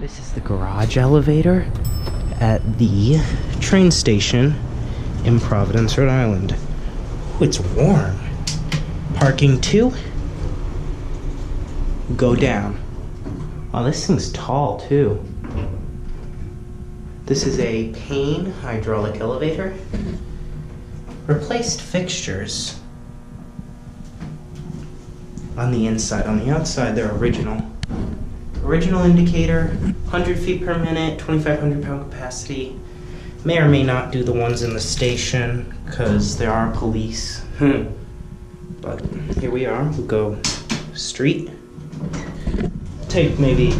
This is the garage elevator at the train station in Providence, Rhode Island. Oh, it's warm. Parking 2. Go down. Oh, this thing's tall too. This is a Payne hydraulic elevator. Replaced fixtures on the inside. On the outside, they're original. Original indicator, 100 feet per minute, 2,500 pound capacity. May or may not do the ones in the station because there are police. But here we are. We'll go street. Take maybe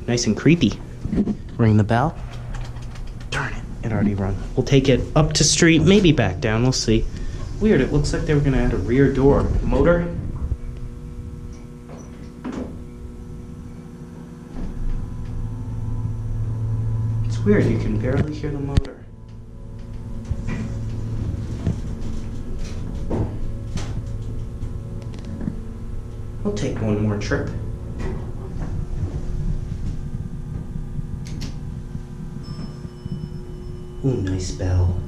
nice and creepy. Ring the bell. Darn it, it already rung. We'll take it up to street, maybe back down. We'll see. Weird, it looks like they were gonna add a rear door. Motor. It's weird, you can barely hear the motor. We'll take one more trip. Ooh, nice bell.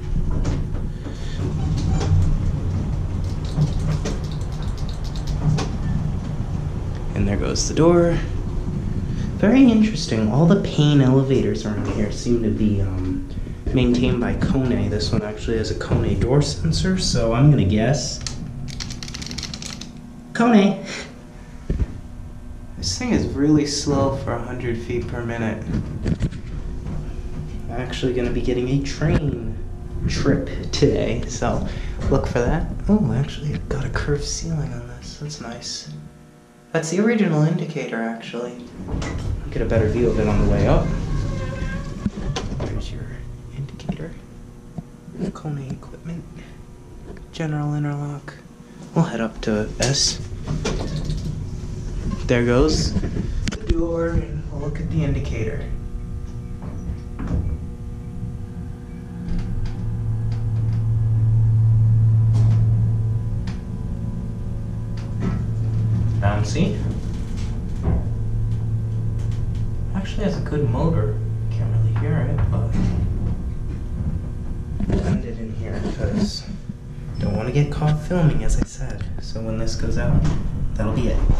And there goes the door. Very interesting. All the Payne elevators around here seem to be maintained by Kone. This one actually has a Kone door sensor, so I'm gonna guess Kone. This thing is really slow for 100 feet per minute. I'm actually gonna be getting a train trip today, so look for that. Oh, actually, it got a curved ceiling on this. That's nice. That's the original indicator, actually. I'll get a better view of it on the way up. There's your indicator. Kone equipment. General interlock. We'll head up to S. There goes the door, and we'll look at the indicator. Bouncy. Actually has a good motor. Can't really hear it, but blend it in here because don't want to get caught filming, as I said. So when this goes out, that'll be it.